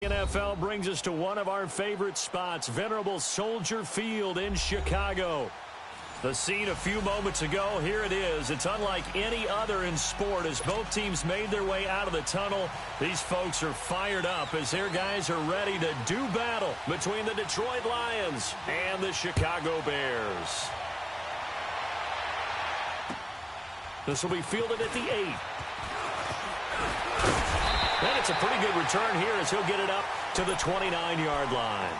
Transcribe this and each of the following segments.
NFL brings us to one of our favorite spots, Venerable Soldier Field in Chicago. The scene a few moments ago, here it is. It's unlike any other in sport as both teams made their way out of the tunnel. These folks are fired up as their guys are ready to do battle between the Detroit Lions and the Chicago Bears. This will be fielded at the 8. And it's a pretty good return here as he'll get it up to the 29-yard line.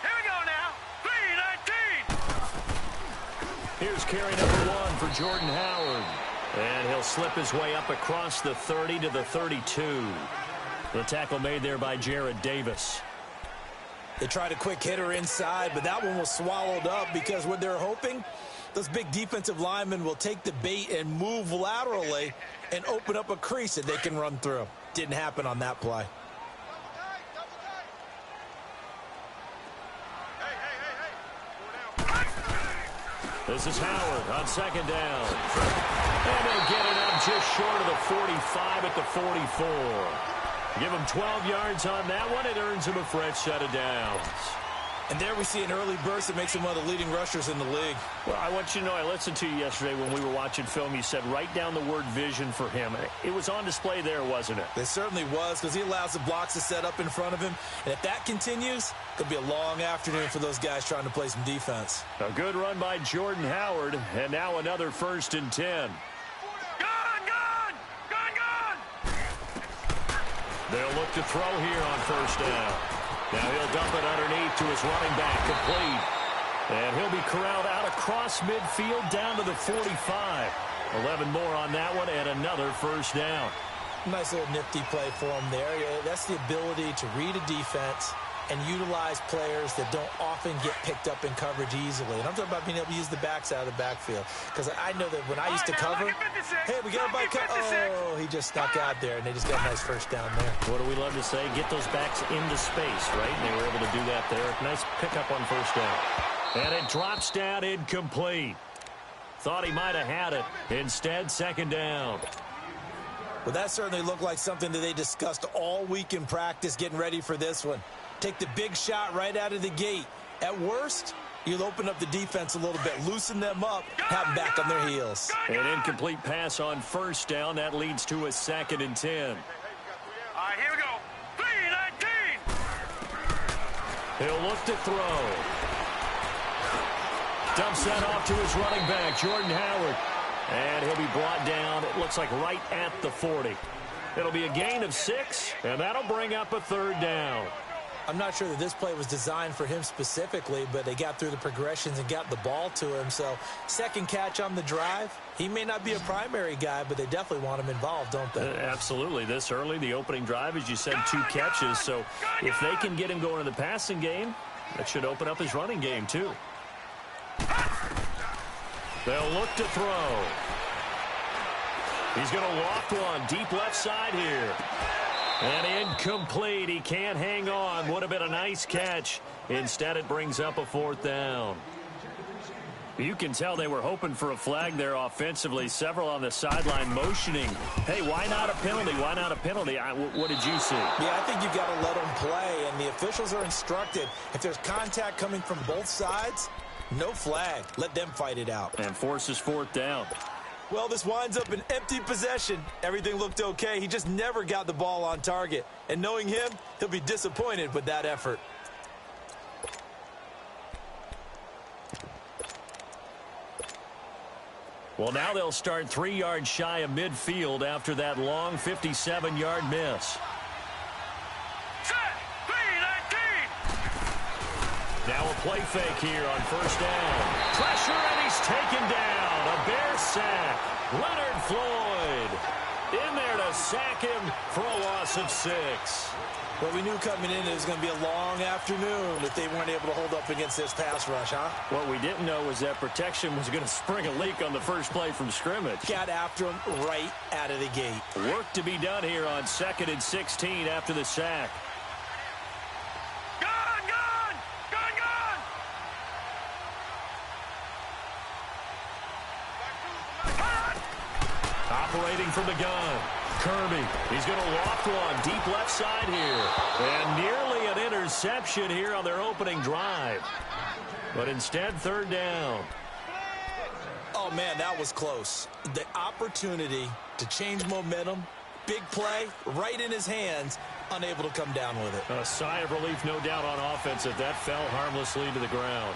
Here we go now. 3-19. Here's carry number 1 for Jordan Howard. And he'll slip his way up across the 30 to the 32. The tackle made there by Jarrad Davis. They tried a quick hitter inside, but that one was swallowed up because what they're hoping, those big defensive linemen will take the bait and move laterally and open up a crease that they can run through. Didn't happen on that play. This is Howard on second down. And they'll get it up just short of the 45 at the 44. Give him 12 yards on that one. It earns him a fresh set of downs. And there we see an early burst that makes him one of the leading rushers in the league. Well, I want you to know, I listened to you yesterday when we were watching film. You said write down the word vision for him. It was on display there, wasn't it? It certainly was, because he allows the blocks to set up in front of him. And if that continues, it could be a long afternoon for those guys trying to play some defense. A good run by Jordan Howard, and now another 1st and 10. They'll look to throw here on 1st down. Now he'll dump it underneath to his running back, complete. And he'll be corralled out across midfield down to the 45. 11 more on that one and another 1st down. Nice little nifty play for him there. That's the ability to read a defense and utilize players that don't often get picked up in coverage easily. And I'm talking about being able to use the backs out of the backfield. Because I know that when I used to cover, hey, we got everybody covered. Oh, he just snuck out there, and they just got a nice 1st down there. What do we love to say? Get those backs into space, right? And they were able to do that there. Nice pickup on 1st down. And it drops down incomplete. Thought he might have had it. Instead, 2nd down. Well, that certainly looked like something that they discussed all week in practice getting ready for this one. Take the big shot right out of the gate. At worst, you'll open up the defense a little bit, loosen them up, have them back on their heels. An incomplete pass on 1st down. That leads to a 2nd and 10. All right, here we go. 3-19. He'll look to throw. Dumps that off to his running back, Jordan Howard. And he'll be brought down, it looks like right at the 40. It'll be a gain of 6, and that'll bring up a 3rd down. I'm not sure that this play was designed for him specifically, but they got through the progressions and got the ball to him. So, 2nd catch on the drive. He may not be a primary guy, but they definitely want him involved, don't they? Absolutely. This early, the opening drive, as you said, 2 catches. So, if they can get him going in the passing game, that should open up his running game, too. They'll look to throw. He's going to loft one deep left side here. And incomplete. He can't hang on. Would have been a nice catch. Instead, it brings up a 4th down. You can tell they were hoping for a flag there offensively. Several on the sideline motioning. Hey, why not a penalty? Why not a penalty? What did you see? Yeah, I think you've got to let them play, and the officials are instructed. If there's contact coming from both sides, no flag. Let them fight it out. And forces 4th down. Well, this winds up an empty possession. Everything looked okay. He just never got the ball on target. And knowing him, he'll be disappointed with that effort. Well, now they'll start 3 yards shy of midfield after that long 57-yard miss. Set. 3-19. Now a play fake here on 1st down. Pressure, and he's taken down. A Bear sack. Leonard Floyd in there to sack him for a loss of 6. Well, we knew coming in it was going to be a long afternoon if they weren't able to hold up against this pass rush, huh? What we didn't know was that protection was going to spring a leak on the first play from scrimmage. Got after him right out of the gate. Work to be done here on 2nd and 16 after the sack. Gun, gun! Gun, gun! Operating from the gun. Kirby, he's going to loft one deep left side here. And nearly an interception here on their opening drive. But instead, 3rd down. Oh, man, that was close. The opportunity to change momentum, big play, right in his hands, unable to come down with it. A sigh of relief, no doubt, on offense if that fell harmlessly to the ground.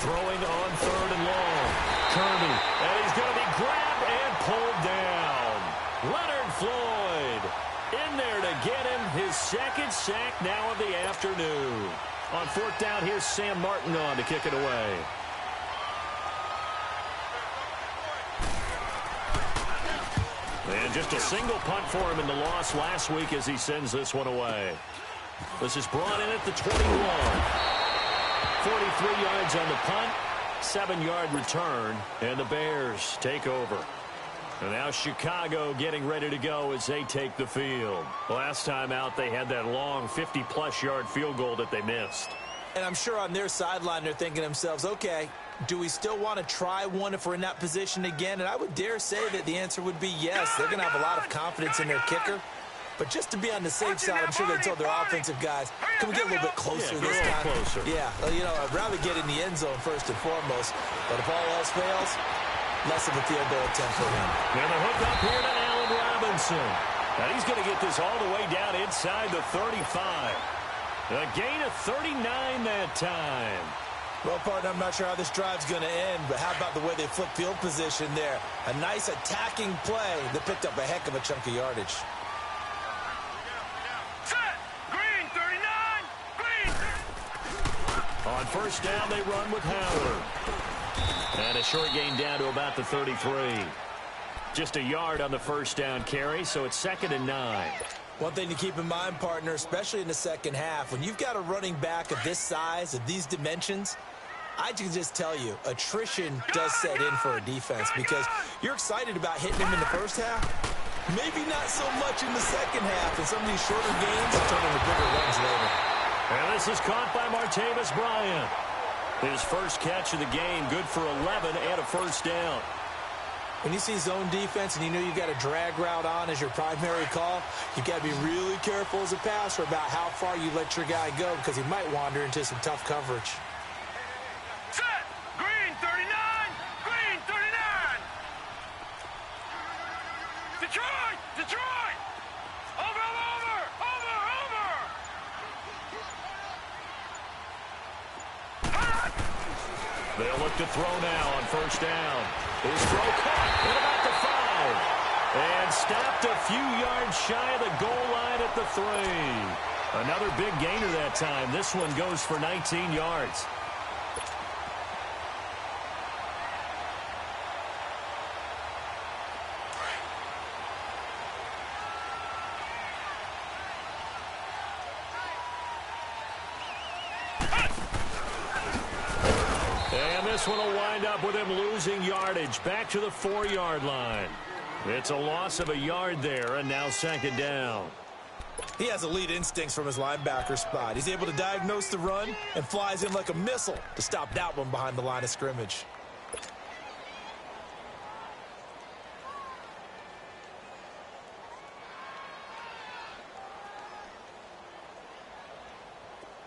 Throwing on 3rd and long. Kirby, and he's going to be grabbed and pulled down. Leonard Floyd in there to get him his 2nd sack now of the afternoon. On 4th down, here's Sam Martin on to kick it away. And just a single punt for him in the loss last week as he sends this one away. This is brought in at the 21. 43 yards on the punt, 7-yard return, and the Bears take over. And now Chicago getting ready to go as they take the field. Last time out, they had that long 50-plus yard field goal that they missed. And I'm sure on their sideline they're thinking to themselves, okay, do we still want to try one if we're in that position again? And I would dare say that the answer would be yes. They're going to have a lot of confidence in their kicker. But just to be on the safe side, I'm sure they told their offensive guys, can we get a little bit closer this time? Closer. Yeah, you know, I'd rather get in the end zone first and foremost. But if all else fails, less of a field goal attempt for him. And the hook up here to Allen Robinson. Now he's going to get this all the way down inside the 35. A gain of 39 that time. Well, partner, I'm not sure how this drive's going to end, but how about the way they flip field position there? A nice attacking play that picked up a heck of a chunk of yardage. On 1st down, they run with Howard. And a short gain down to about the 33. Just a yard on the 1st down carry, so it's 2nd and 9. One thing to keep in mind, partner, especially in the second half, when you've got a running back of this size, of these dimensions, I can just tell you, attrition does set in for a defense because you're excited about hitting him in the first half. Maybe not so much in the second half, and some of these shorter gains turn into bigger runs later. And this is caught by Martavis Bryant. His first catch of the game, good for 11 and a 1st down. When you see zone defense and you know you got a drag route on as your primary call, you got to be really careful as a passer about how far you let your guy go because he might wander into some tough coverage. Set! Green 39! Green 39! Detroit! Detroit! Over! They'll look to throw now on 1st down. His throw caught at about the 5. And stopped a few yards shy of the goal line at the 3. Another big gainer that time. This one goes for 19 yards. This one will wind up with him losing yardage back to the 4-yard line. It's a loss of a yard there, and now 2nd down. He has elite instincts from his linebacker spot. He's able to diagnose the run and flies in like a missile to stop that one behind the line of scrimmage.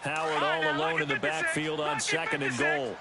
Howard all alone in the backfield on 2nd and goal.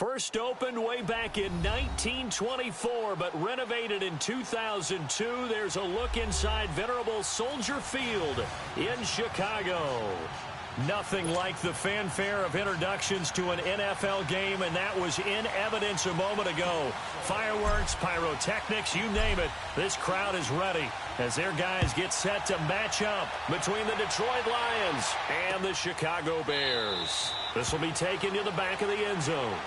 First opened way back in 1924, but renovated in 2002. There's a look inside venerable Soldier Field in Chicago. Nothing like the fanfare of introductions to an NFL game, and that was in evidence a moment ago. Fireworks, pyrotechnics, you name it. This crowd is ready as their guys get set to match up between the Detroit Lions and the Chicago Bears. This will be taken to the back of the end zone.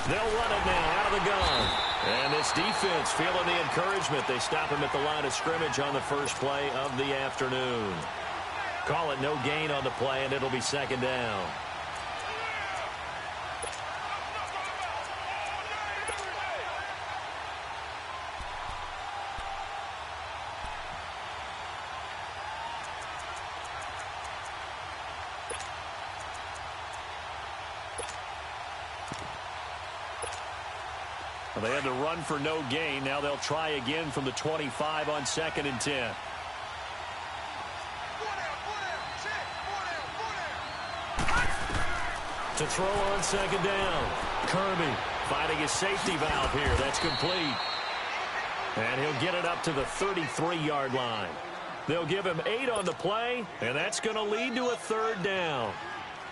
They'll run it now out of the gun. And this defense feeling the encouragement. They stop him at the line of scrimmage on the first play of the afternoon. Call it no gain on the play, and it'll be second down. Well, they had to run for no gain. Now they'll try again from the 25 on 2nd and 10. To throw on 2nd down. Kirby finding his safety valve here. That's complete. And he'll get it up to the 33-yard line. They'll give him 8 on the play, and that's going to lead to a 3rd down.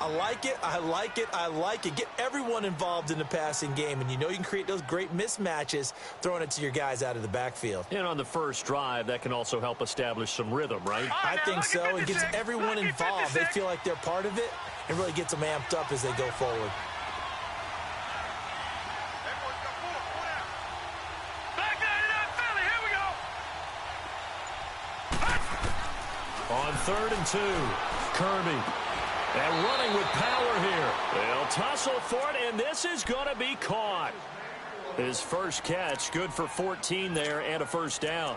I like it. I like it. I like it. Get everyone involved in the passing game, and you know you can create those great mismatches throwing it to your guys out of the backfield. And on the first drive, that can also help establish some rhythm, right? I think so. It gets everyone involved. They feel like they're part of it and really gets them amped up as they go forward. On 3rd and 2, Kirby. And running with power here. They'll tussle for it, and this is going to be caught. His first catch, good for 14 there and a 1st down.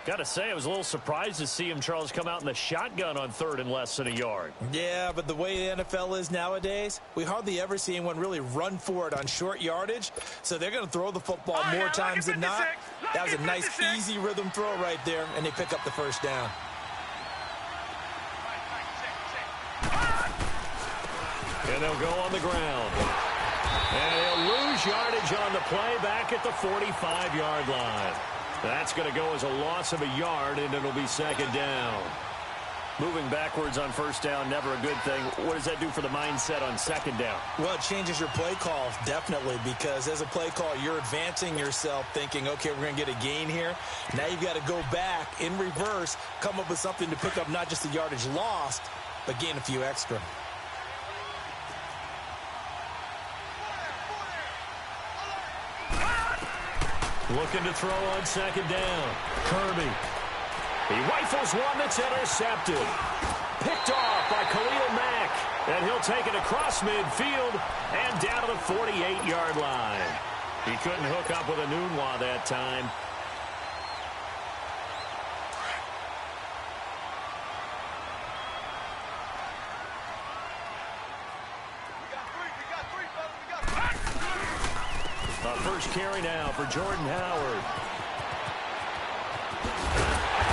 Got to say, I was a little surprised to see him, Charles, come out in the shotgun on 3rd and less than a yard. Yeah, but the way the NFL is nowadays, we hardly ever see anyone really run for it on short yardage. So they're going to throw the football more times than not. That was a nice, easy rhythm throw right there, and they pick up the 1st down. And they'll go on the ground. And he'll lose yardage on the play back at the 45-yard line. That's going to go as a loss of a yard, and it'll be 2nd down. Moving backwards on 1st down, never a good thing. What does that do for the mindset on 2nd down? Well, it changes your play call, definitely, because as a play call, you're advancing yourself thinking, okay, we're going to get a gain here. Now you've got to go back in reverse, come up with something to pick up not just the yardage lost, but gain a few extra. Looking to throw on 2nd down. Kirby. He rifles one that's intercepted. Picked off by Khalil Mack. And he'll take it across midfield and down to the 48-yard line. He couldn't hook up with Enunwa that time. First carry now for Jordan Howard.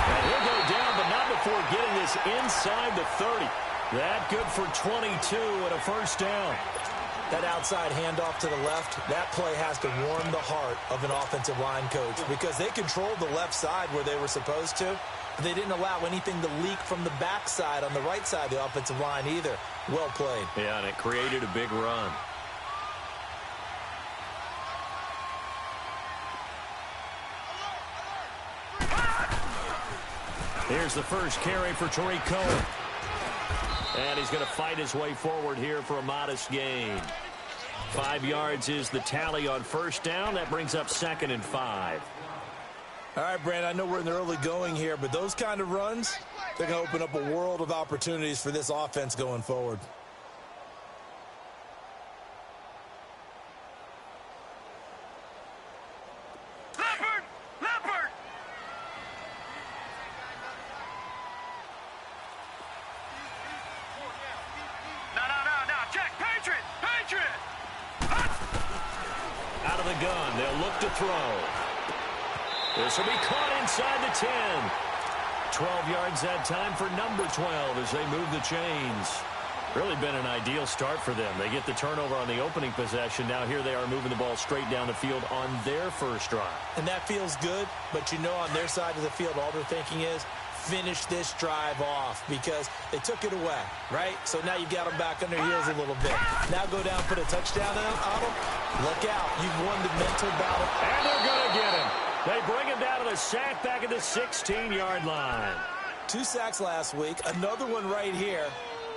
And he'll go down, but not before getting this inside the 30. That good for 22 and a 1st down. That outside handoff to the left, that play has to warm the heart of an offensive line coach because they controlled the left side where they were supposed to, but they didn't allow anything to leak from the backside on the right side of the offensive line either. Well played. Yeah, and it created a big run. Here's the first carry for Tariq Cohen. And he's going to fight his way forward here for a modest gain. 5 yards is the tally on 1st down. That brings up 2nd and 5. All right, Brandon, I know we're in the early going here, but those kind of runs, they're going to open up a world of opportunities for this offense going forward. of the gun. They'll look to throw. This will be caught inside the 10. 12 yards that time for number 12 as they move the chains. Really been an ideal start for them. They get the turnover on the opening possession. Now here they are moving the ball straight down the field on their first drive. And that feels good, but you know on their side of the field all they're thinking is finish this drive off because they took it away, right? So now you got them back on their heels a little bit. Now go down, put a touchdown on them. Look out. You've won the mental battle. And they're going to get him. They bring him down to the sack back at the 16-yard line. 2 sacks last week. Another one right here.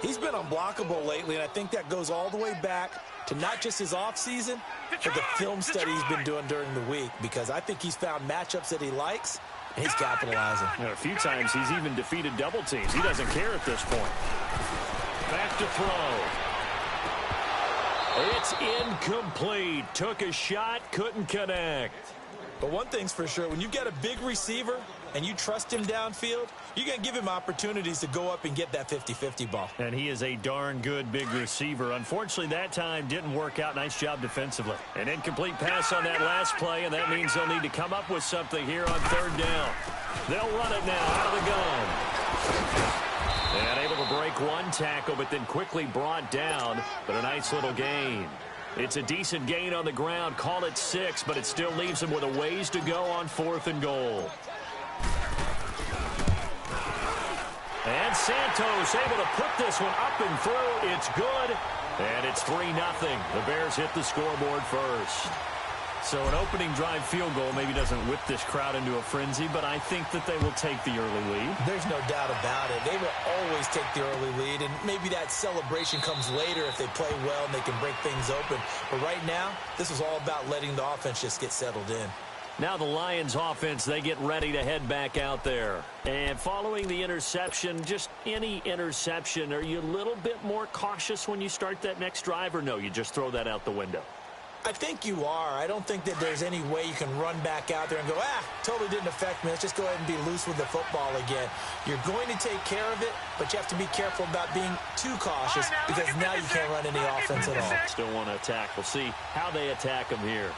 He's been unblockable lately, and I think that goes all the way back to not just his offseason, but the film study he's been doing during the week, because I think he's found matchups that he likes, and he's capitalizing. And a few times he's even defeated double teams. He doesn't care at this point. Back to throw. It's incomplete. Took a shot, couldn't connect. But one thing's for sure, when you've got a big receiver and you trust him downfield, you're going to give him opportunities to go up and get that 50-50 ball. And he is a darn good big receiver. Unfortunately, that time didn't work out. Nice job defensively. An incomplete pass on that last play, and that means they'll need to come up with something here on third down. They'll run it now out of the gun. And able to break one tackle, but then quickly brought down. But a nice little gain. It's a decent gain on the ground. Call it 6, but it still leaves them with a ways to go on 4th and goal. And Santos able to put this one up and through. It's good. And it's 3-0. The Bears hit the scoreboard first. So an opening drive field goal maybe doesn't whip this crowd into a frenzy, but I think that they will take the early lead. There's no doubt about it. They will always take the early lead, and maybe that celebration comes later if they play well and they can break things open. But right now, this is all about letting the offense just get settled in. Now the Lions offense, they get ready to head back out there. And following the interception, just any interception, are you a little bit more cautious when you start that next drive, or no, you just throw that out the window? I think you are. I don't think that there's any way you can run back out there and go, totally didn't affect me. Let's just go ahead and be loose with the football again. You're going to take care of it, but you have to be careful about being too cautious because now you can't run any offense at all. Still want to attack. We'll see how they attack them here.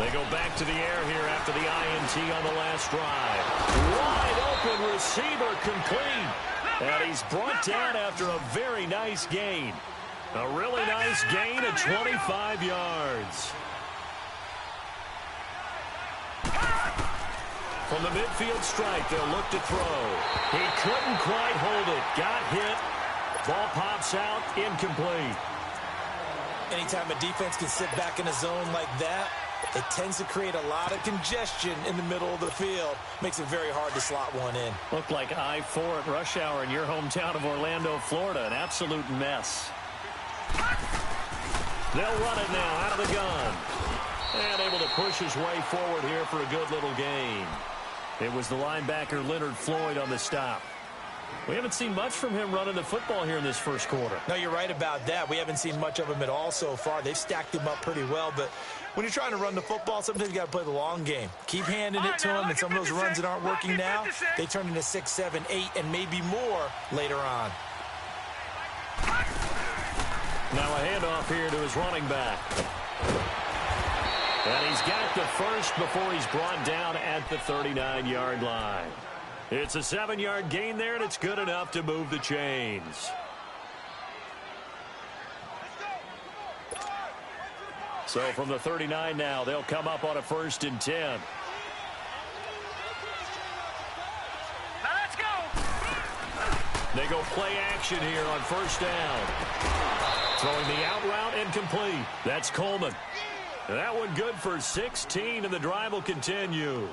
They go back to the air here after the INT on the last drive. Wide open receiver complete. And he's brought down after a very nice gain. A really nice gain of 25 yards. From the midfield stripe, they'll look to throw. He couldn't quite hold it. Got hit. Ball pops out, incomplete. Anytime a defense can sit back in a zone like that, it tends to create a lot of congestion in the middle of the field. Makes it very hard to slot one in. Looked like I-4 at rush hour in your hometown of Orlando, Florida. An absolute mess. They'll run it now out of the gun. And able to push his way forward here for a good little gain. It was the linebacker Leonard Floyd on the stop. We haven't seen much from him running the football here in this first quarter. No, you're right about that. We haven't seen much of him at all so far. They've stacked him up pretty well, but when you're trying to run the football, sometimes you got to play the long game. Keep handing it to him, and some of those runs that aren't working now, they turn into 6, 7, 8, and maybe more later on. Now a handoff here to his running back. And he's got the first before he's brought down at the 39-yard line. It's a 7-yard gain there, and it's good enough to move the chains. So from the 39 now, they'll come up on a 1st and 10. Now let's go. They go play action here on 1st down. Throwing the out route incomplete. That's Coleman. That one good for 16, and the drive will continue.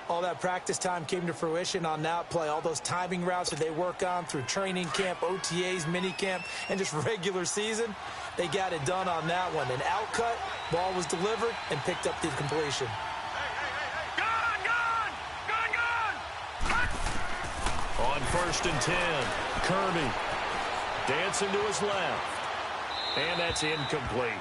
All that practice time came to fruition on that play. All those timing routes that they work on through training camp, OTAs, minicamp, and just regular season, they got it done on that one. An out cut, ball was delivered, and picked up the completion. On 1st and 10, Kirby dancing to his left. And that's incomplete.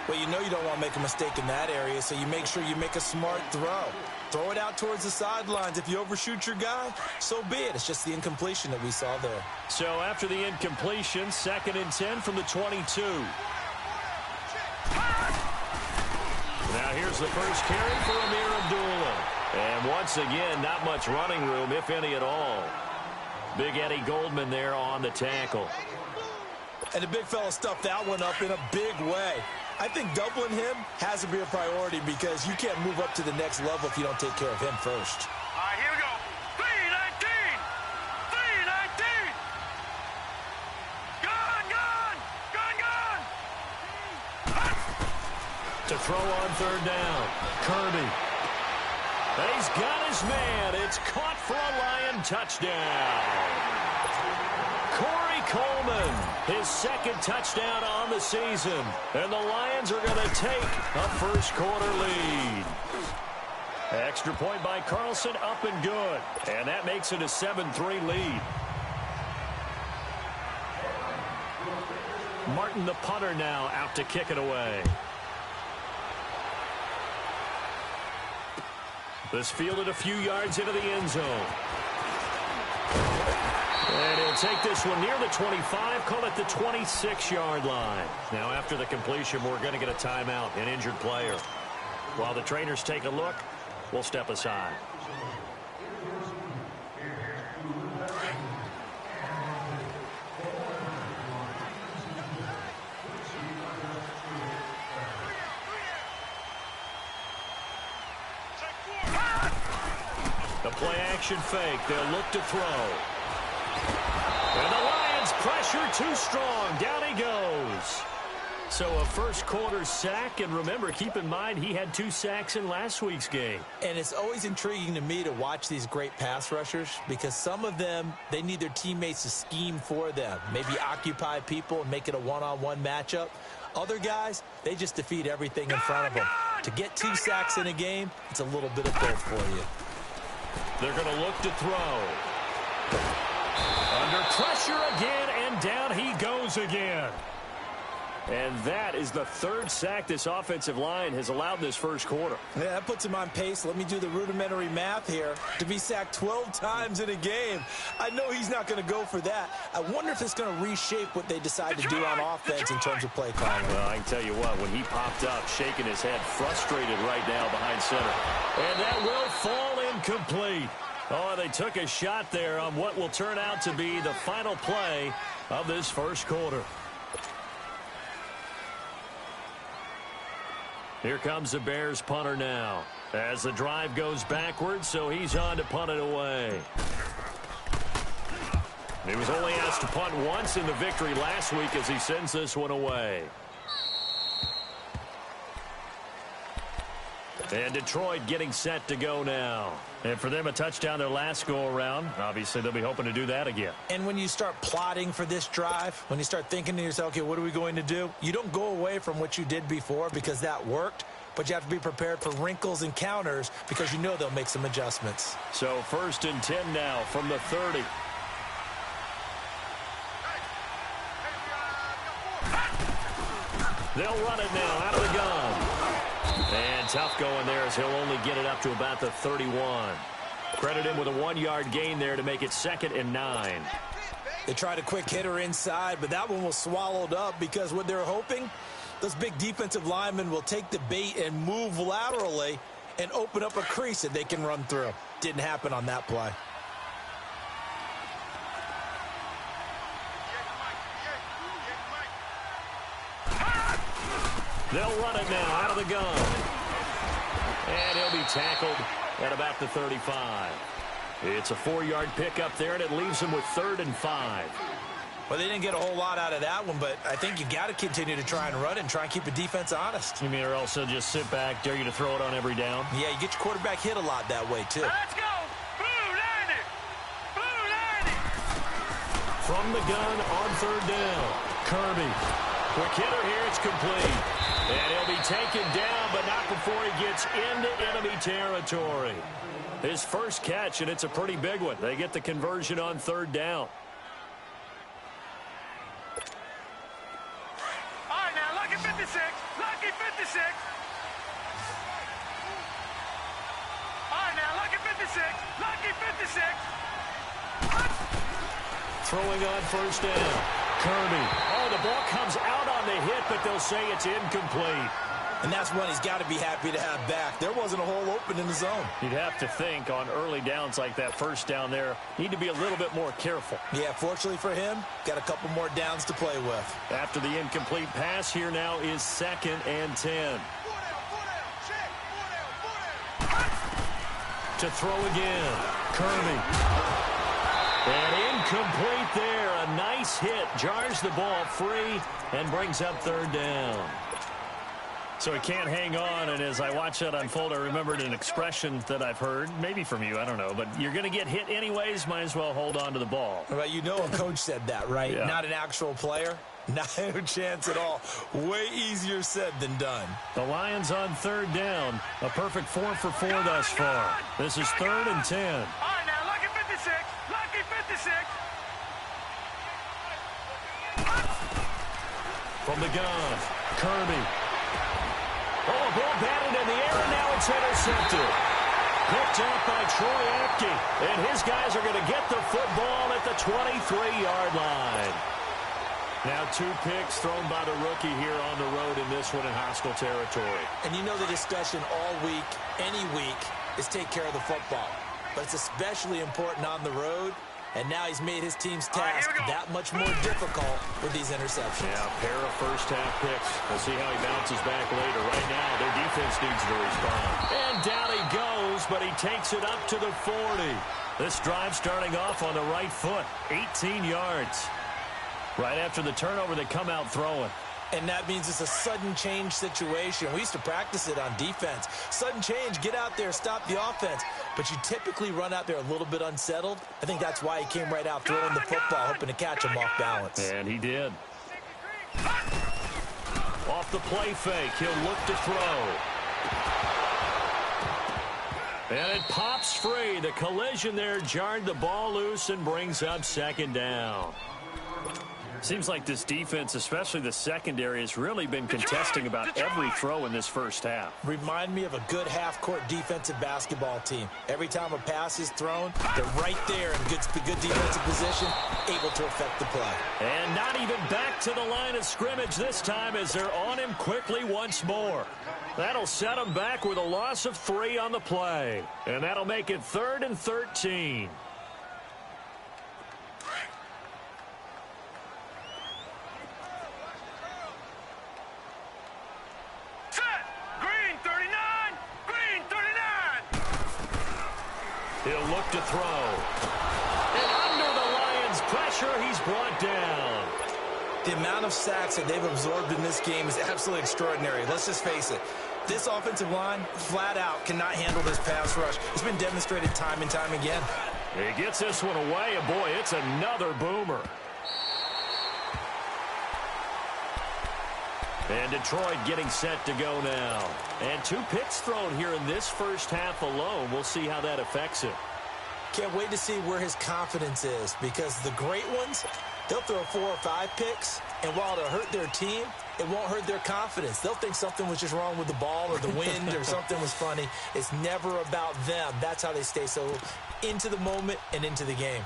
Well, you know you don't want to make a mistake in that area, so you make sure you make a smart throw. Throw it out towards the sidelines. If you overshoot your guy, so be it. It's just the incompletion that we saw there. So after the incompletion, 2nd and 10 from the 22. Now here's the first carry for Amir Abdullah. And once again, not much running room, if any at all. Big Eddie Goldman there on the tackle. And the big fella stuffed that one up in a big way. I think doubling him has to be a priority because you can't move up to the next level if you don't take care of him first. All right, here we go. 319! 319! Gun! To throw on third down. Kirby. He's got his man. It's caught for a Lion touchdown. Corey Coleman, his second touchdown on the season. And the Lions are going to take a first-quarter lead. Extra point by Carlson, up and good. And that makes it a 7-3 lead. Martin, the punter, now out to kick it away. This fielded a few yards into the end zone. And he'll take this one near the 25, call it the 26-yard line. Now, after the completion, we're going to get a timeout, an injured player. While the trainers take a look, we'll step aside. The play-action fake. They'll look to throw. And the Lions pressure too strong. Down he goes. So a first-quarter sack. And remember, keep in mind, he had 2 sacks in last week's game. And it's always intriguing to me to watch these great pass rushers because some of them, they need their teammates to scheme for them. Maybe occupy people and make it a one-on-one matchup. Other guys, they just defeat everything in front of them. To get 2 sacks in a game, it's a little bit of both for you. They're going to look to throw. Under pressure again, and down he goes again. And that is the 3rd sack this offensive line has allowed this first quarter. Yeah, that puts him on pace. Let me do the rudimentary math here. To be sacked 12 times in a game, I know he's not going to go for that. I wonder if it's going to reshape what they decide to do on offense in terms of play calling. Well, I can tell you what, when he popped up, shaking his head, frustrated right now behind center. And that will fall incomplete. Oh, they took a shot there on what will turn out to be the final play of this first quarter. Here comes the Bears punter now as the drive goes backwards, so he's on to punt it away. He was only asked to punt once in the victory last week as he sends this one away. And Detroit getting set to go now. And for them, a touchdown their last go-around. Obviously, they'll be hoping to do that again. And when you start plotting for this drive, when you start thinking to yourself, okay, what are we going to do? You don't go away from what you did before because that worked, but you have to be prepared for wrinkles and counters because you know they'll make some adjustments. So 1st and 10 now from the 30. They'll run it now out of the gun. And tough going there as he'll only get it up to about the 31. Credit him with a 1-yard gain there to make it 2nd and 9. They tried a quick hitter inside, but that one was swallowed up because what they're hoping, those big defensive linemen will take the bait and move laterally and open up a crease that they can run through. Didn't happen on that play. They'll run it now out of the gun. And he'll be tackled at about the 35. It's a 4-yard pickup there, and it leaves him with 3rd and 5. Well, they didn't get a whole lot out of that one, but I think you got to continue to try and run it and try and keep the defense honest. You mean or else they'll just sit back, dare you to throw it on every down? Yeah, you get your quarterback hit a lot that way, too. Let's go! Blue 90! Blue 90! From the gun on 3rd down. Kirby. Quick hitter here, it's complete. And he'll be taken down, but not before he gets into enemy territory. His first catch, and it's a pretty big one. They get the conversion on 3rd down. All right, now, lucky 56. Lucky 56. All right, now, lucky 56. Lucky 56. Throwing on 1st down. Kirby. Oh, the ball comes out on the hit, but they'll say it's incomplete. And that's one he's got to be happy to have back. There wasn't a hole open in the zone. You'd have to think on early downs like that first down there, need to be a little bit more careful. Yeah, fortunately for him, got a couple more downs to play with. After the incomplete pass, here now is 2nd and 10. To throw again. Kirby. And incomplete there. A nice hit. Jars the ball free and brings up 3rd down. So he can't hang on, and as I watch that unfold, I remembered an expression that I've heard, maybe from you, I don't know, but you're going to get hit anyways, might as well hold on to the ball. Well, you know a coach said that, right? Yeah. Not an actual player. Not a chance at all. Way easier said than done. The Lions on 3rd down. A perfect 4 for 4 thus far. This is 3rd and 10. All right, now, lucky 56. Lucky 56. From the gun, Kirby. Oh, a ball batted in the air, and now it's intercepted. Picked up by Troy Apke. And his guys are going to get the football at the 23-yard line. Now 2 picks thrown by the rookie here on the road in this one in hostile territory. And you know the discussion all week, any week, is take care of the football. But it's especially important on the road. And now he's made his team's task that much more difficult with these interceptions. Yeah, a pair of first-half picks. We'll see how he bounces back later. Right now, their defense needs to respond. And down he goes, but he takes it up to the 40. This drive starting off on the right foot, 18 yards. Right after the turnover, they come out throwing. And that means it's a sudden change situation. We used to practice it on defense. Sudden change, get out there, stop the offense. But you typically run out there a little bit unsettled. I think that's why he came right out throwing the football, hoping to catch him off balance. And he did. Off the play fake, he'll look to throw. And it pops free. The collision there jarred the ball loose and brings up 2nd down. Seems like this defense, especially the secondary, has really been contesting about every throw in this first half. Remind me of a good half-court defensive basketball team. Every time a pass is thrown, they're right there in good defensive position, able to affect the play. And not even back to the line of scrimmage this time as they're on him quickly once more. That'll set him back with a loss of 3 on the play. And that'll make it 3rd and 13. He'll look to throw. And under the Lions' pressure, he's brought down. The amount of sacks that they've absorbed in this game is absolutely extraordinary. Let's just face it. This offensive line, flat out, cannot handle this pass rush. It's been demonstrated time and time again. He gets this one away, and boy, it's another boomer. And Detroit getting set to go now. And 2 picks thrown here in this first half alone. We'll see how that affects it. Can't wait to see where his confidence is, because the great ones, they'll throw 4 or 5 picks, and while it'll hurt their team, it won't hurt their confidence. They'll think something was just wrong with the ball or the wind or something was funny. It's never about them. That's how they stay so into the moment and into the game.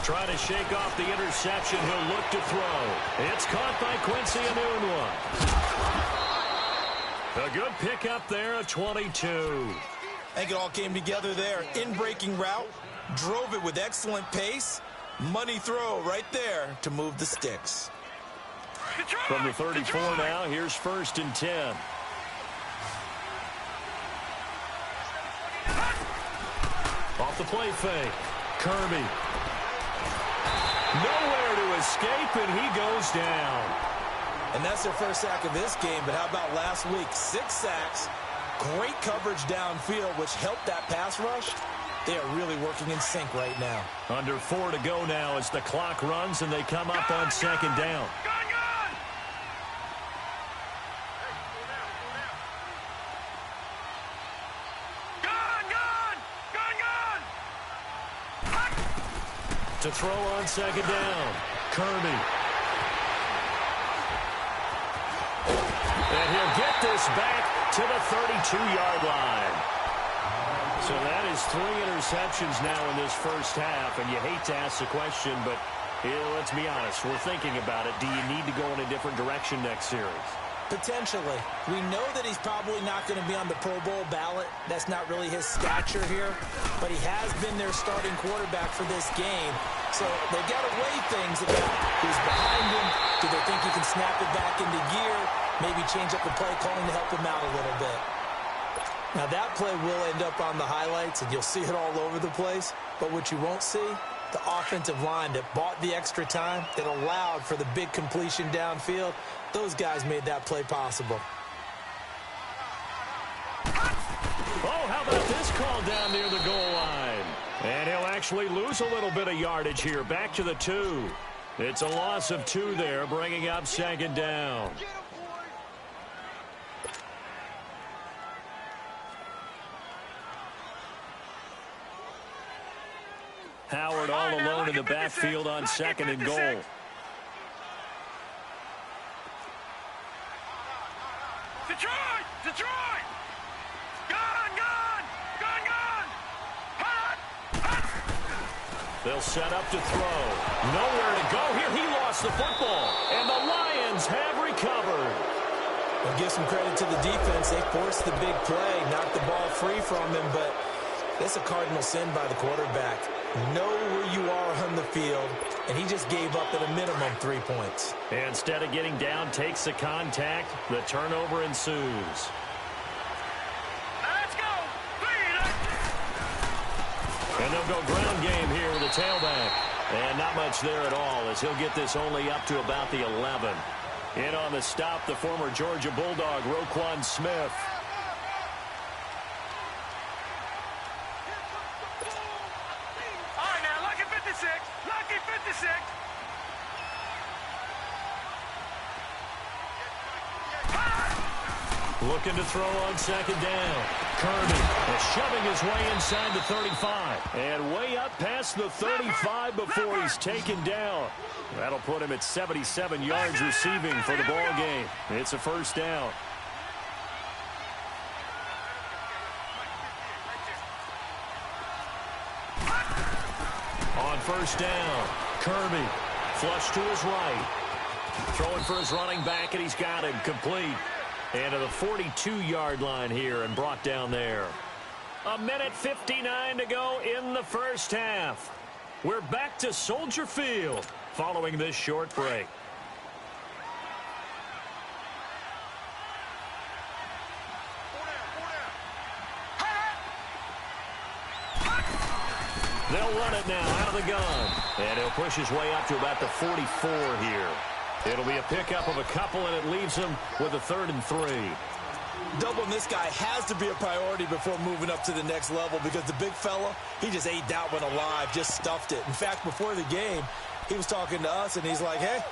Trying to shake off the interception. He'll look to throw. It's caught by Quincy Enunwa. A good pickup there at 22. I think it all came together there. In-breaking route, drove it with excellent pace. Money throw right there to move the sticks. From the 34 now, here's 1st and 10. Off the play fake. Kirby. Nowhere to escape, and he goes down. And that's their first sack of this game, but how about last week? 6 sacks, great coverage downfield, which helped that pass rush. They are really working in sync right now. Under 4 to go now as the clock runs, and they come up on 2nd down. To throw on 2nd down, Kirby. And he'll get this back to the 32-yard line. So that is 3 interceptions now in this first half, and you hate to ask the question, but let's be honest, we're thinking about it. Do you need to go in a different direction next series? Potentially. We know that he's probably not going to be on the Pro Bowl ballot. That's not really his stature here, but he has been their starting quarterback for this game. So they've got to weigh things about who's behind him. Do they think he can snap it back into gear? Maybe change up the play calling to help him out a little bit. Now that play will end up on the highlights, and you'll see it all over the place. But what you won't see, the offensive line that bought the extra time, that allowed for the big completion downfield, those guys made that play possible. Oh, how about this call down near the goal line? And he'll actually lose a little bit of yardage here. Back to the 2. It's a loss of 2 there, bringing up second down. Howard all alone in the backfield on second and goal. Detroit! Detroit! Gone! Gone! Gone! Gone! Hot! Hot! They'll set up to throw. Nowhere to go here. He lost the football. And the Lions have recovered. I'll give some credit to the defense. They forced the big play, knocked the ball free from him, but that's a cardinal sin by the quarterback. Know where you are on the field, and he just gave up at a minimum 3 points. Instead of getting down, takes the contact. The turnover ensues. Let's go! And they'll go ground game here with a tailback. And not much there at all, as he'll get this only up to about the 11. In on the stop, the former Georgia Bulldog, Roquan Smith. Lucky 56. Looking to throw on second down. Kirby is shoving his way inside the 35. And way up past the 35 before he's taken down. That'll put him at 77 yards receiving for the ball game. It's a first down. On first down, Kirby flush to his right. Throwing for his running back, and he's got him complete. And to the 42-yard line here and brought down there. 1:59 to go in the first half. We're back to Soldier Field following this short break. They'll run it now out of the gun. And he'll push his way up to about the 44 here. It'll be a pickup of a couple, and it leaves him with a 3rd and 3. Doubling this guy has to be a priority before moving up to the next level, because the big fella, he just ate that one alive, just stuffed it. In fact, before the game, he was talking to us, and he's like, hey,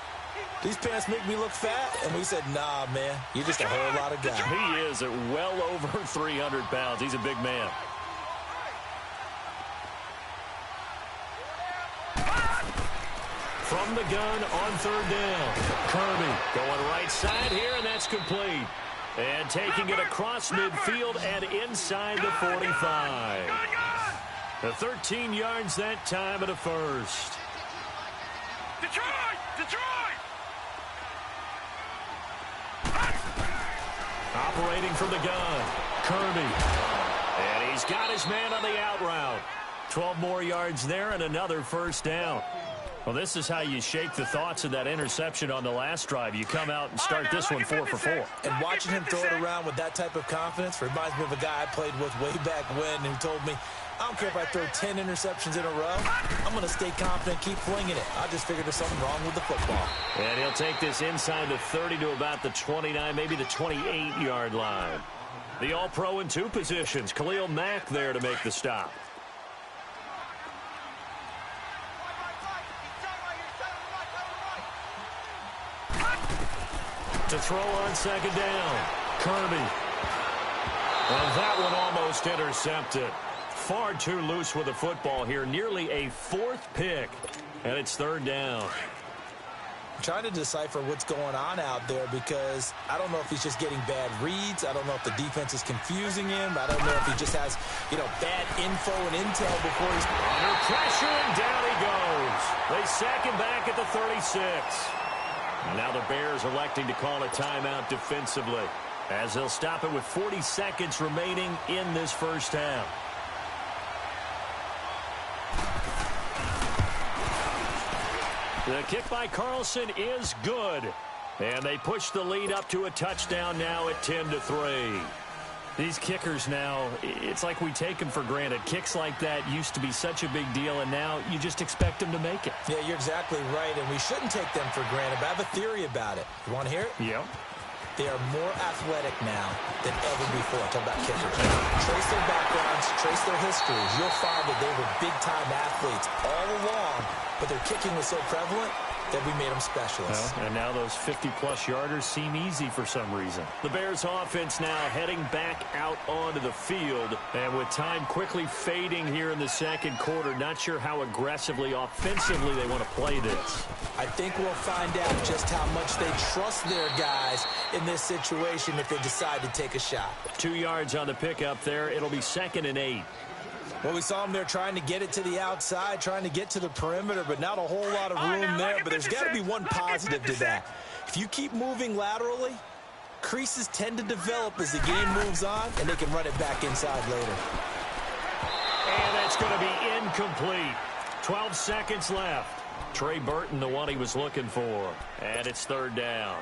these pants make me look fat. And we said, nah, man, you're just a whole lot of guy. He is at well over 300 pounds. He's a big man. From the gun on 3rd down. Kirby going right side here, and that's complete. And taking it across midfield and inside the 45. The 13 yards that time at a first. Detroit! Detroit! Operating from the gun. Kirby. And he's got his man on the out route. 12 more yards there and another first down. Well, this is how you shake the thoughts of that interception on the last drive. You come out and start this one 4 for 4. And watching him throw it around with that type of confidence reminds me of a guy I played with way back when who told me, I don't care if I throw 10 interceptions in a row. I'm going to stay confident, keep flinging it. I just figured there's something wrong with the football. And he'll take this inside the 30 to about the 29, maybe the 28-yard line. The All-Pro in 2 positions. Khalil Mack there to make the stop. To throw on 2nd down. Kirby. And that one almost intercepted. Far too loose with the football here. Nearly a 4th pick. And it's 3rd down. I'm trying to decipher what's going on out there because I don't know if he's just getting bad reads. I don't know if the defense is confusing him. I don't know if he just has, bad info and intel before he's under pressure, and down he goes. They sack him back at the 36. And now the Bears electing to call a timeout defensively, as they'll stop it with 40 seconds remaining in this first half. The kick by Carlson is good. And they push the lead up to a touchdown now at 10-3. These kickers now, it's like we take them for granted. Kicks like that used to be such a big deal, and now you just expect them to make it. Yeah, you're exactly right, and we shouldn't take them for granted, but I have a theory about it. You want to hear it? Yeah. They are more athletic now than ever before. Talk about kickers. Trace their backgrounds, trace their histories. You'll find that they were big-time athletes all along, but their kicking was so prevalent that we made them specialists. Well, and now those 50-plus yarders seem easy for some reason. The Bears offense now heading back out onto the field, and with time quickly fading here in the second quarter, not sure how aggressively, offensively they want to play this. I think we'll find out just how much they trust their guys in this situation if they decide to take a shot. 2 yards on the pickup there. It'll be 2nd and 8. Well, we saw them there trying to get it to the outside, trying to get to the perimeter, but not a whole lot of room there. But there's got to be one positive to that. If you keep moving laterally, creases tend to develop as the game moves on, and they can run it back inside later. And that's going to be incomplete. 12 seconds left. Trey Burton, the one he was looking for. And it's 3rd down.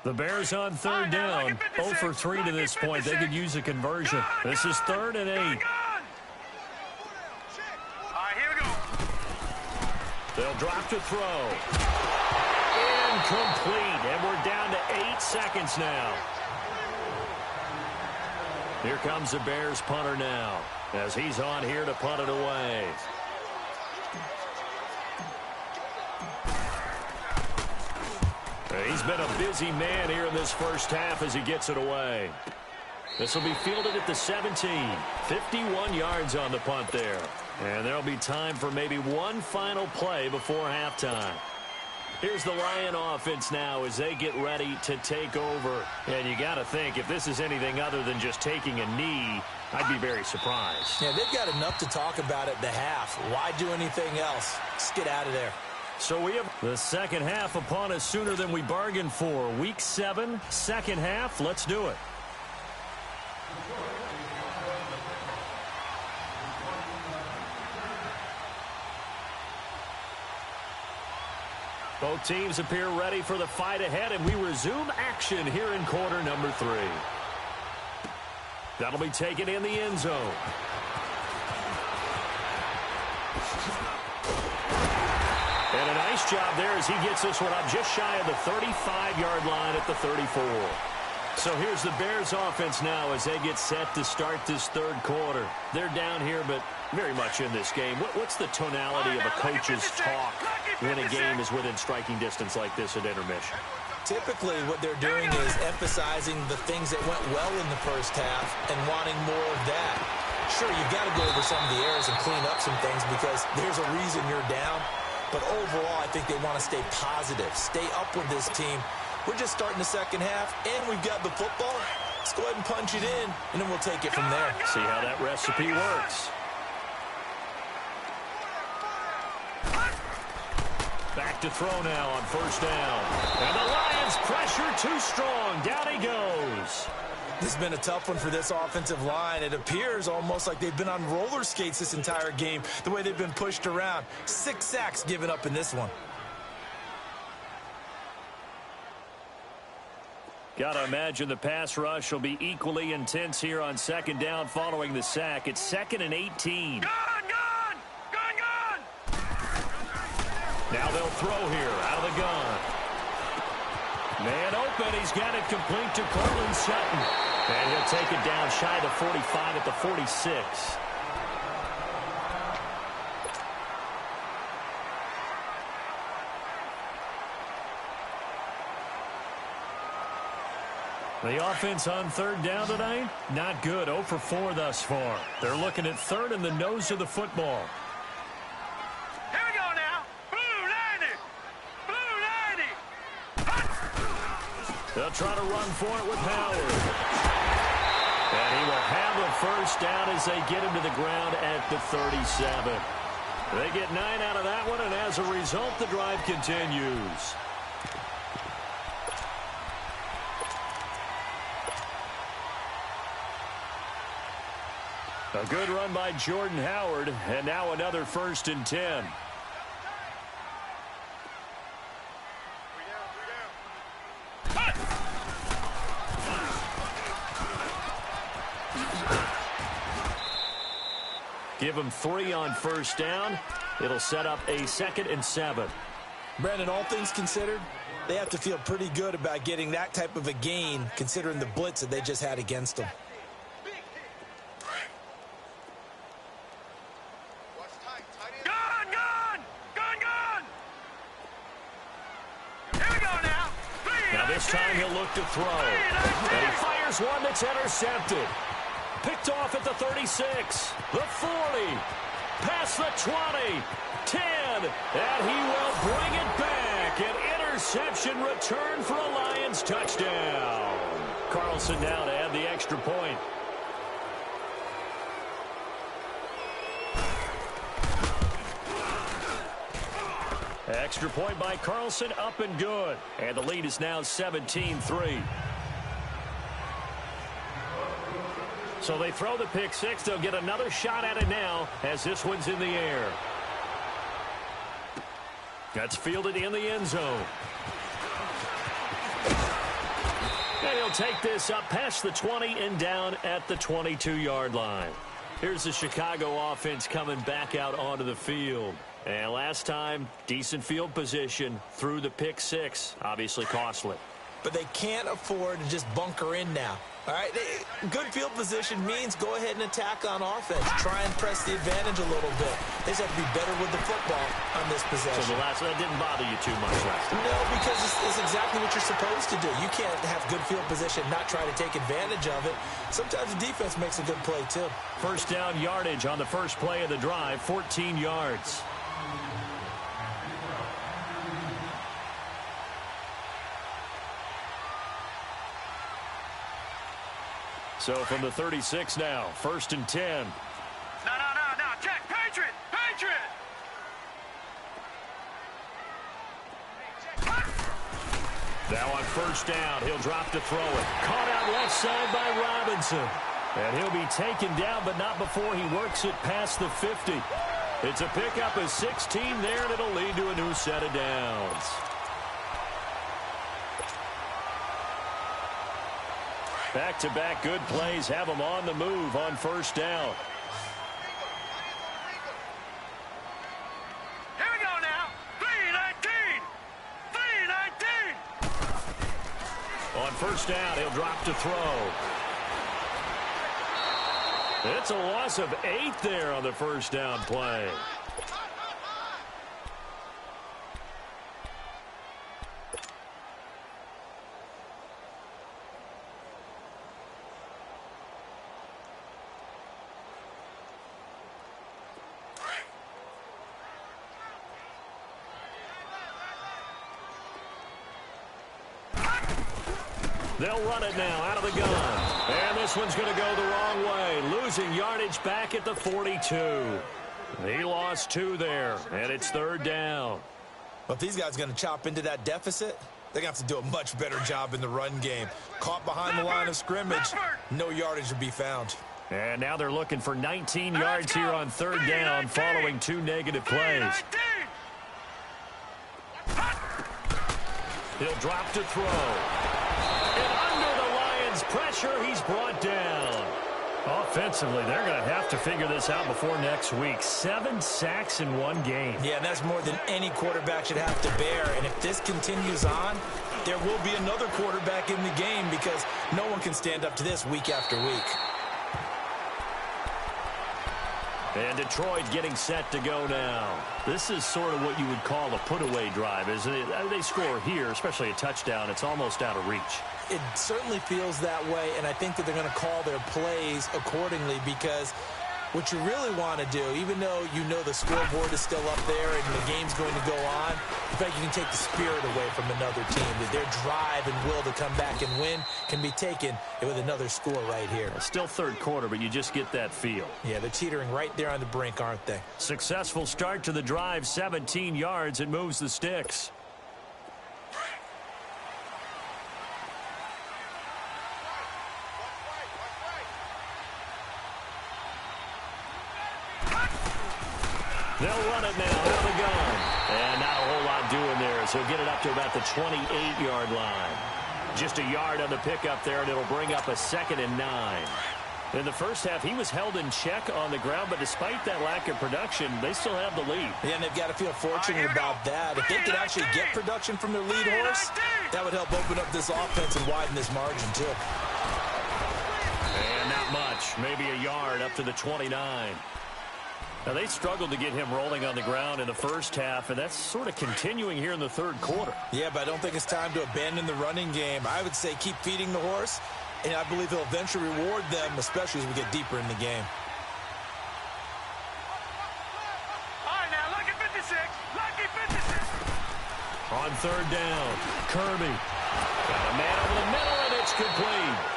The Bears on 3rd down. 0 for 3 to this point. They could use a conversion. This is 3rd and 8. All right, here we go. They'll drop to throw. Incomplete. And we're down to 8 seconds now. Here comes the Bears punter now, as he's on here to punt it away. He's been a busy man here in this first half as he gets it away. This will be fielded at the 17. 51 yards on the punt there. And there'll be time for maybe one final play before halftime. Here's the Lion offense now as they get ready to take over. And you got to think, if this is anything other than just taking a knee, I'd be very surprised. Yeah, they've got enough to talk about at the half. Why do anything else? Just get out of there. So we have the second half upon us sooner than we bargained for. Week 7, second half. Let's do it. Both teams appear ready for the fight ahead, and we resume action here in quarter number 3. That'll be taken in the end zone. And a nice job there as he gets this one up just shy of the 35-yard line at the 34. So here's the Bears offense now as they get set to start this third quarter. They're down here, but very much in this game. What's the tonality of a coach's talk when a game is within striking distance like this at intermission? Typically, what they're doing is emphasizing the things that went well in the first half and wanting more of that. Sure, you've got to go over some of the errors and clean up some things because there's a reason you're down. But overall, I think they want to stay positive, stay up with this team. We're just starting the second half, and we've got the football. Let's go ahead and punch it in, and then we'll take it from there. See how that recipe works. Back to throw now on first down. And the Lions pressure too strong. Down he goes. This has been a tough one for this offensive line. It appears almost like they've been on roller skates this entire game, the way they've been pushed around. 6 sacks given up in this one. Got to imagine the pass rush will be equally intense here on second down following the sack. It's 2nd and 18. Gone! Now they'll throw here out of the gun. Man open. He's got it complete to Cortland Sutton. And he'll take it down shy of the 45 at the 46. The offense on third down tonight, not good. 0 for 4 thus far. They're looking at third and the nose of the football. Here we go now. Blue 90. Blue 90. They'll try to run for it with Howard. And he will have a first down as they get him to the ground at the 37. They get 9 out of that one, and as a result, the drive continues. A good run by Jordan Howard, and now another 1st and 10. Give him 3 on first down. It'll set up a 2nd and 7. Brandon, all things considered, they have to feel pretty good about getting that type of a gain, considering the blitz that they just had against them. This time he'll look to throw. And he fires one that's intercepted. Picked off at the 36, the 40, past the 20, 10, and he will bring it back. An interception return for a Lions touchdown. Carlson now to add the extra point. Extra point by Carlson, up and good. And the lead is now 17-3. So they throw the pick six. They'll get another shot at it now as this one's in the air. That's fielded in the end zone. And he'll take this up past the 20 and down at the 22-yard line. Here's the Chicago offense coming back out onto the field. And last time, decent field position through the pick six. Obviously costly. But they can't afford to just bunker in now. All right, good field position means go ahead and attack on offense. Try and press the advantage a little bit. They just have to be better with the football on this possession. So the last one didn't bother you too much last time? No, because it's exactly what you're supposed to do. You can't have good field position, not try to take advantage of it. Sometimes the defense makes a good play, too. First down yardage on the first play of the drive, 14 yards. So from the 36 now, 1st and 10. No, check, Patriot! Now on first down, he'll drop to throw it. Caught out left side by Robinson. And he'll be taken down, but not before he works it past the 50. It's a pickup of 16 there, and it'll lead to a new set of downs. Back-to-back good plays have them on the move on first down. Here we go now. 3-19. On first down, he'll drop to throw. It's a loss of 8 there on the first down play. They'll run it now out of the gun. And this one's going to go the wrong way. Losing yardage back at the 42. He lost 2 there, and it's third down. Well, if these guys are going to chop into that deficit, they're going to have to do a much better job in the run game. Caught behind the line of scrimmage, no yardage to be found. And now they're looking for 19 yards here on third down following 2 negative plays. He'll drop to throw. Pressure, he's brought down. Offensively, they're going to have to figure this out before next week. 7 sacks in 1 game. Yeah, and that's more than any quarterback should have to bear. And if this continues on, there will be another quarterback in the game because no one can stand up to this week after week. And Detroit getting set to go now. This is sort of what you would call a put-away drive, isn't it? They score here, especially a touchdown. It's almost out of reach. It certainly feels that way, and I think that they're going to call their plays accordingly, because what you really want to do, even though you know the scoreboard is still up there and the game's going to go on, in fact, you can take the spirit away from another team. That their drive and will to come back and win can be taken with another score right here. Still third quarter, but you just get that feel. Yeah, they're teetering right there on the brink, aren't they? Successful start to the drive, 17 yards, and moves the sticks. They'll run it now with the gun. And not a whole lot doing there, as he'll get it up to about the 28-yard line. Just a yard on the pickup there, and it'll bring up a 2nd and 9. In the first half, he was held in check on the ground, but despite that lack of production, they still have the lead. Yeah, and they've got to feel fortunate about that. If they could actually get production from their lead horse, that would help open up this offense and widen this margin, too. And not much, maybe a yard up to the 29. Now, they struggled to get him rolling on the ground in the first half, and that's sort of continuing here in the third quarter. Yeah, but I don't think it's time to abandon the running game. I would say keep feeding the horse, and I believe he'll eventually reward them, especially as we get deeper in the game. All right, now, lucky 56. Lucky 56. On third down, Kirby. Got a man over the middle, and it's complete.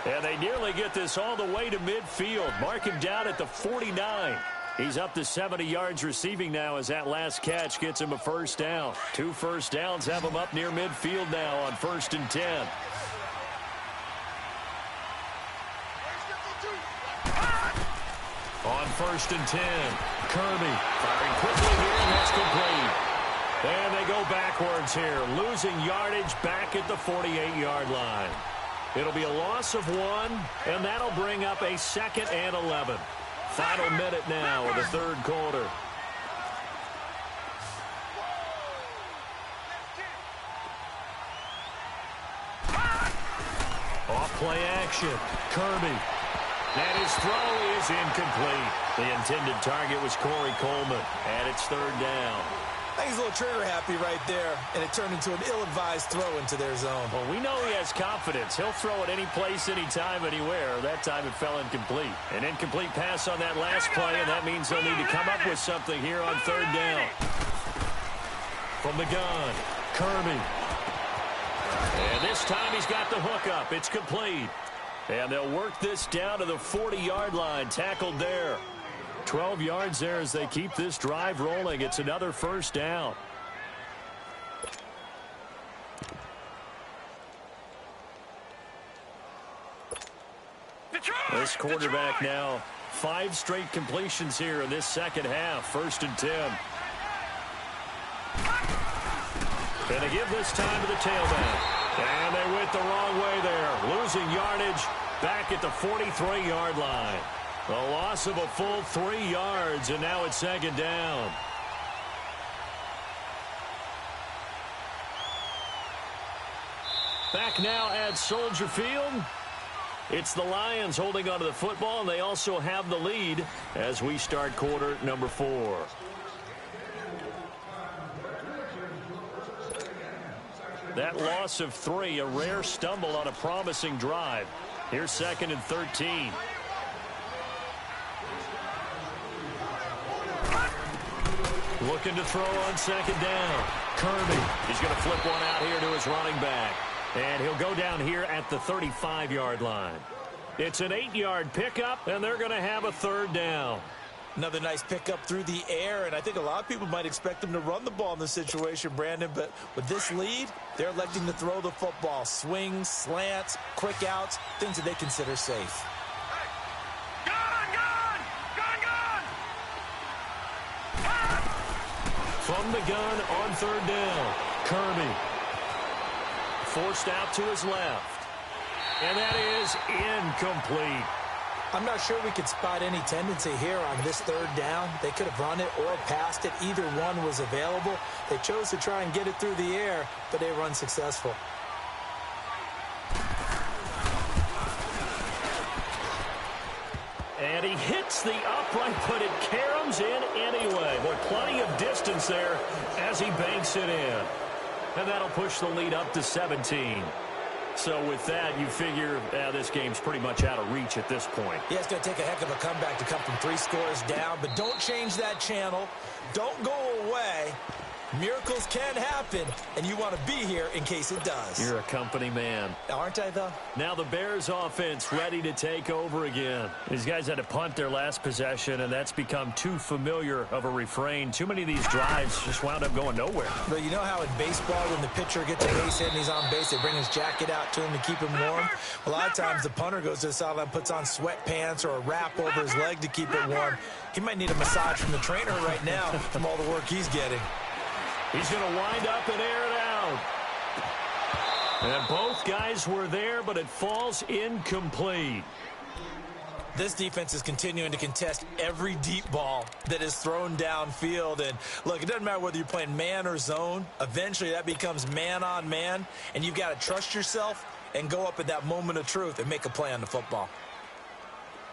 And they nearly get this all the way to midfield. Mark him down at the 49. He's up to 70 yards receiving now, as that last catch gets him a first down. 2 first downs have him up near midfield now on 1st and 10. On 1st and 10, Kirby firing quickly here, and that's complete. And they go backwards here, losing yardage back at the 48-yard line. It'll be a loss of 1, and that'll bring up a 2nd and 11. Final minute now of the third quarter. Off play action, Kirby. And his throw is incomplete. The intended target was Corey Coleman, and it's third down. I think he's a little trigger happy right there, and it turned into an ill-advised throw into their zone. Well, we know he has confidence. He'll throw it any place, anytime, anywhere. That time it fell incomplete. An incomplete pass on that last play, and that means they'll need to come up with something here on third down. From the gun, Kirby. And this time he's got the hook up. It's complete. And they'll work this down to the 40-yard line, tackled there. 12 yards there as they keep this drive rolling. It's another first down. This quarterback now 5 straight completions here in this second half. 1st and 10. And they give this time to the tailback. And they went the wrong way there. Losing yardage back at the 43-yard line. A loss of a full 3 yards, and now it's 2nd down. Back now at Soldier Field. It's the Lions holding onto the football, and they also have the lead as we start quarter number 4. That loss of 3, a rare stumble on a promising drive. Here's 2nd and 13. Looking to throw on 2nd down. Kirby. He's going to flip one out here to his running back. And he'll go down here at the 35-yard line. It's an 8-yard pickup, and they're going to have a 3rd down. Another nice pickup through the air, and I think a lot of people might expect them to run the ball in this situation, Brandon, but with this lead, they're electing to throw the football. Swings, slants, quick outs, things that they consider safe. From the gun on 3rd down, Kirby. Forced out to his left. And that is incomplete. I'm not sure we could spot any tendency here on this 3rd down. They could have run it or passed it. Either one was available. They chose to try and get it through the air, but they run successful. And he hits the upright, but it caroms in anyway. Boy, plenty of distance there as he banks it in. And that'll push the lead up to 17. So with that, you figure this game's pretty much out of reach at this point. Yeah, it's going to take a heck of a comeback to come from 3 scores down, but don't change that channel. Don't go away. Miracles can happen, and you want to be here in case it does. You're a company man. Aren't I, though? Now the Bears offense ready to take over again. These guys had to punt their last possession, and that's become too familiar of a refrain. Too many of these drives just wound up going nowhere. But you know how in baseball, when the pitcher gets a base hit and he's on base, they bring his jacket out to him to keep him warm? A lot of times the punter goes to the sideline, puts on sweatpants or a wrap over his leg to keep it warm. He might need a massage from the trainer right now from all the work he's getting. He's going to wind up and air it out. And both guys were there, but it falls incomplete. This defense is continuing to contest every deep ball that is thrown downfield. And look, it doesn't matter whether you're playing man or zone. Eventually that becomes man on man, and you've got to trust yourself and go up at that moment of truth and make a play on the football.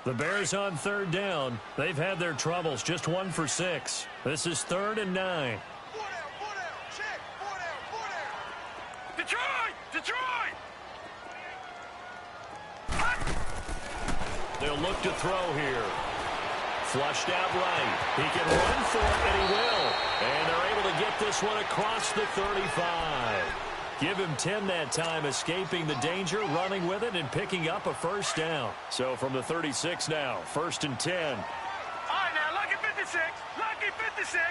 The Bears on 3rd down. They've had their troubles, just 1 for 6. This is 3rd and 9. Detroit! They'll look to throw here. Flushed out right. He can run for it, and he will. And they're able to get this one across the 35. Give him 10 that time, escaping the danger, running with it, and picking up a 1st down. So from the 36 now, 1st and 10. All right, now, lucky 56. Lucky 56.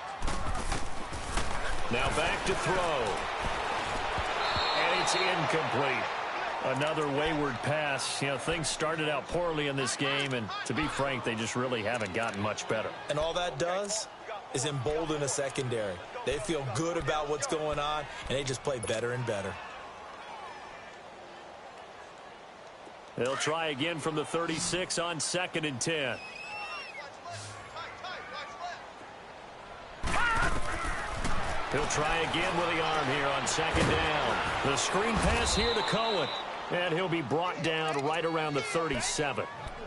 Now back to throw. And it's incomplete. Another wayward pass. You know, things started out poorly in this game, and to be frank, they just really haven't gotten much better. And all that does is embolden a secondary. They feel good about what's going on, and they just play better and better. They'll try again from the 36 on 2nd and 10. He'll try again with the arm here on 2nd down. The screen pass here to Cohen. And he'll be brought down right around the 37.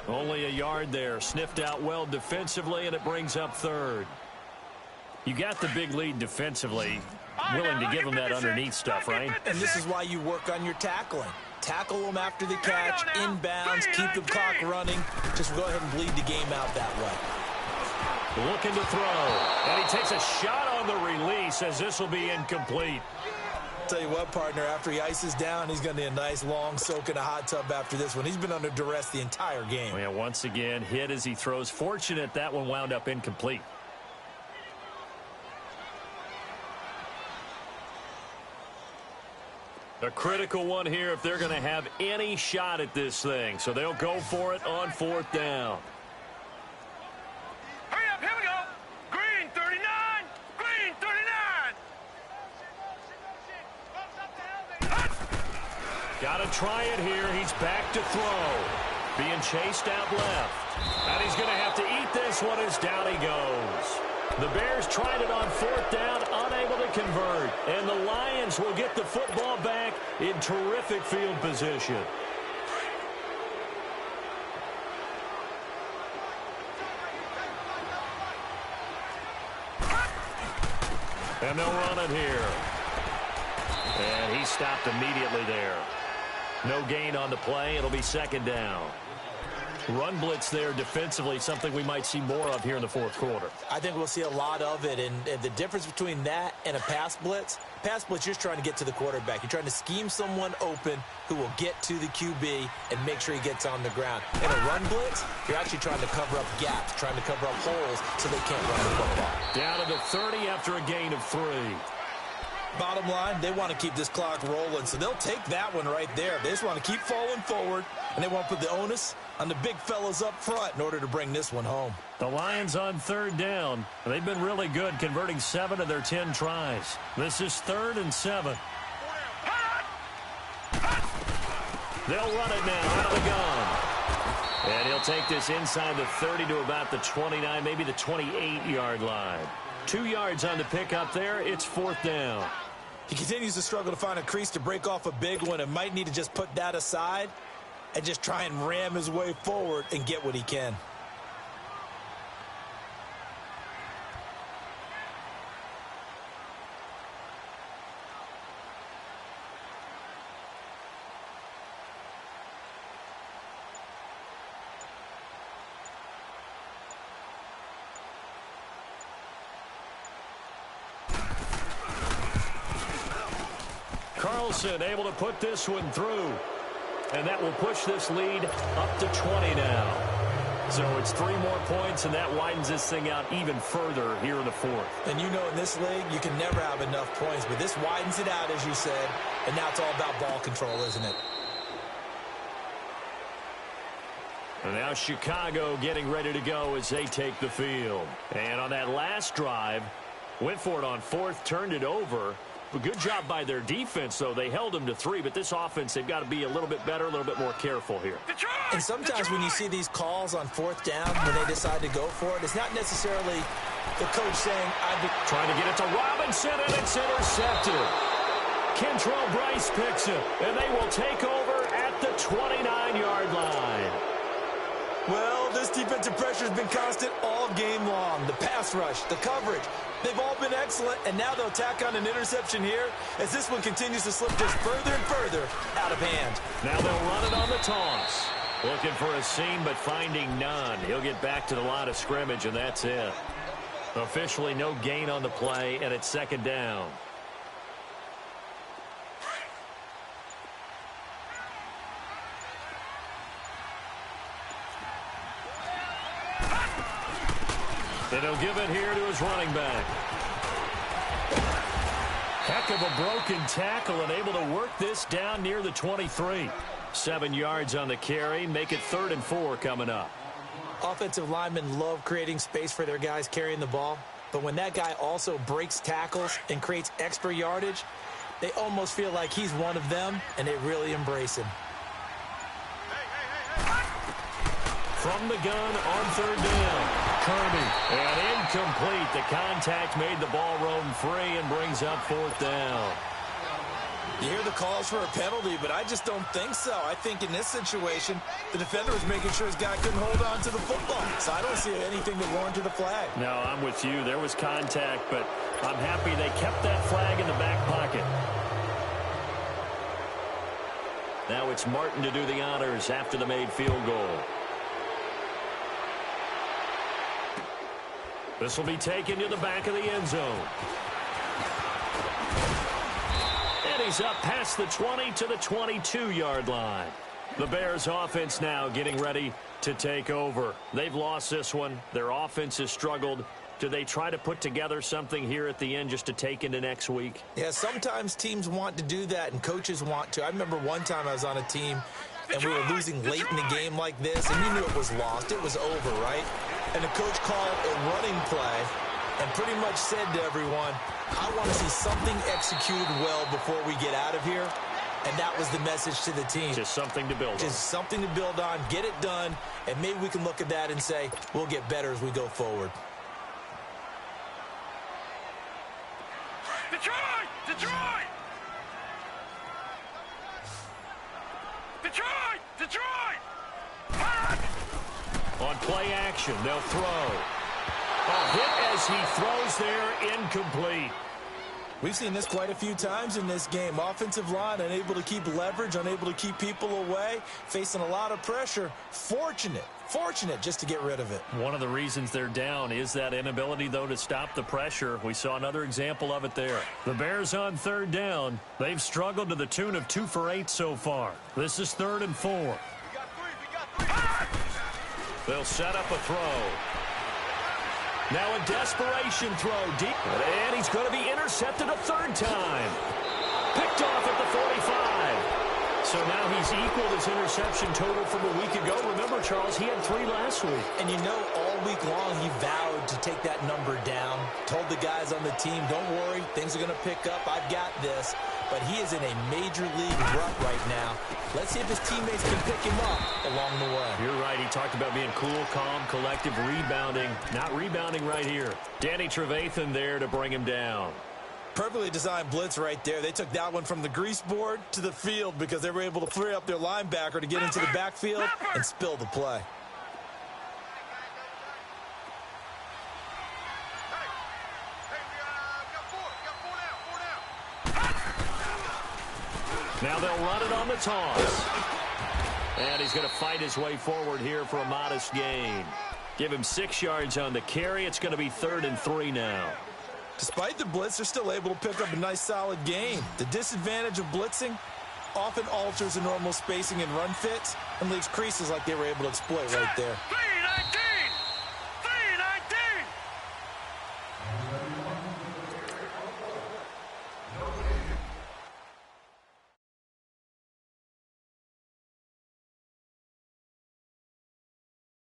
Only a yard there. Sniffed out well defensively, and it brings up 3rd. You got the big lead defensively. Willing to give them that underneath stuff, right? And this is why you work on your tackling. Tackle them after the catch, inbounds, keep the clock running. Just go ahead and bleed the game out that way. Looking to throw. And he takes a shot on the release as this will be incomplete. Tell you what, partner, after he ices down, he's going to need a nice long soak in a hot tub after this one. He's been under duress the entire game. Yeah, once again, hit as he throws. Fortunate that one wound up incomplete. A critical one here if they're going to have any shot at this thing. So they'll go for it on 4th down. Hurry up, here we go. Green 39. Green 39. Got to try it here. He's back to throw. Being chased out left. And he's going to have to eat this one as down he goes. The Bears tried it on 4th down, unable to convert. And the Lions will get the football back in terrific field position. And they'll run it here. And he stopped immediately there. No gain on the play. It'll be 2nd down. Run blitz there defensively, something we might see more of here in the 4th quarter. I think we'll see a lot of it, and the difference between that and a pass blitz, you're just trying to get to the quarterback. You're trying to scheme someone open who will get to the QB and make sure he gets on the ground. In a run blitz, you're actually trying to cover up gaps, trying to cover up holes so they can't run the football. Down to the 30 after a gain of 3. Bottom line, they want to keep this clock rolling, so they'll take that one right there. They just want to keep falling forward, and they want to put the onus on the big fellas up front in order to bring this one home. The Lions on 3rd down. They've been really good, converting 7 of their 10 tries. This is 3rd and 7. They'll run it now out of the gun. And he'll take this inside the 30 to about the 29, maybe the 28-yard line. 2 yards on the pickup there. It's 4th down. He continues to struggle to find a crease to break off a big one and might need to just put that aside and just try and ram his way forward and get what he can. Wilson able to put this one through. And that will push this lead up to 20 now. So it's 3 more points, and that widens this thing out even further here in the fourth. And you know in this league, you can never have enough points, but this widens it out, as you said, and now it's all about ball control, isn't it? And now Chicago getting ready to go as they take the field. And on that last drive, went for it on fourth, turned it over. A good job by their defense, though. They held them to 3, but this offense, they've got to be a little bit better, a little bit more careful here. And sometimes when you see these calls on fourth down, when they decide to go for it, it's not necessarily the coach saying, trying to get it to Robinson, and it's intercepted. Kentrell Brice picks it, and they will take over at the 29-yard line. Well, this defensive pressure has been constant all game long. The pass rush, the coverage, they've all been excellent, and now they'll tack on an interception here as this one continues to slip just further and further out of hand. Now they'll run it on the toss. Looking for a seam, but finding none. He'll get back to the line of scrimmage, and that's it. Officially no gain on the play, and it's second down. And he'll give it here to his running back. Heck of a broken tackle and able to work this down near the 23. 7 yards on the carry. Make it 3rd and 4 coming up. Offensive linemen love creating space for their guys carrying the ball. But when that guy also breaks tackles and creates extra yardage, they almost feel like he's one of them, and they really embrace him. From the gun on 3rd down. Kirby, and incomplete. The contact made the ball roam free and brings up 4th down. You hear the calls for a penalty, but I just don't think so. I think in this situation, the defender was making sure his guy couldn't hold on to the football. So I don't see anything that warranted a flag. No, I'm with you. There was contact, but I'm happy they kept that flag in the back pocket. Now it's Martin to do the honors after the made field goal. This will be taken to the back of the end zone. And he's up past the 20 to the 22-yard line. The Bears offense now getting ready to take over. They've lost this one. Their offense has struggled. Do they try to put together something here at the end just to take into next week? Yeah, sometimes teams want to do that and coaches want to. I remember one time I was on a team and we were losing late in the game like this, and you knew it was lost. It was over, right? And the coach called a running play and pretty much said to everyone, I want to see something executed well before we get out of here. And that was the message to the team. Just something to build on. Just something to build on, get it done, and maybe we can look at that and say, we'll get better as we go forward. Detroit! Detroit! Detroit! Detroit! On play action, they'll throw. A hit as he throws there, incomplete. We've seen this quite a few times in this game. Offensive line unable to keep leverage, unable to keep people away, facing a lot of pressure. Fortunate just to get rid of it. One of the reasons they're down is that inability, though, to stop the pressure. We saw another example of it there. The Bears on 3rd down. They've struggled to the tune of 2 for 8 so far. This is 3rd and 4. We got three. They'll set up a throw. Now a desperation throw deep. And he's going to be intercepted a 3rd time. Picked off at the 45. So now he's equaled his interception total from a week ago. Remember, Charles, he had 3 last week. And you know, all week long he vowed to take that number down. Told the guys on the team, don't worry, things are going to pick up. I've got this. But he is in a major league rut right now. Let's see if his teammates can pick him up along the way. You're right. He talked about being cool, calm, collective, rebounding. Not rebounding right here. Danny Trevathan there to bring him down. Perfectly designed blitz right there. They took that one from the grease board to the field because they were able to free up their linebacker to get into the backfield and spill the play. Now they'll run it on the toss. And he's going to fight his way forward here for a modest gain. Give him 6 yards on the carry. It's going to be 3rd and 3 now. Despite the blitz, they're still able to pick up a nice, solid gain. The disadvantage of blitzing often alters the normal spacing and run fits and leaves creases like they were able to exploit right there.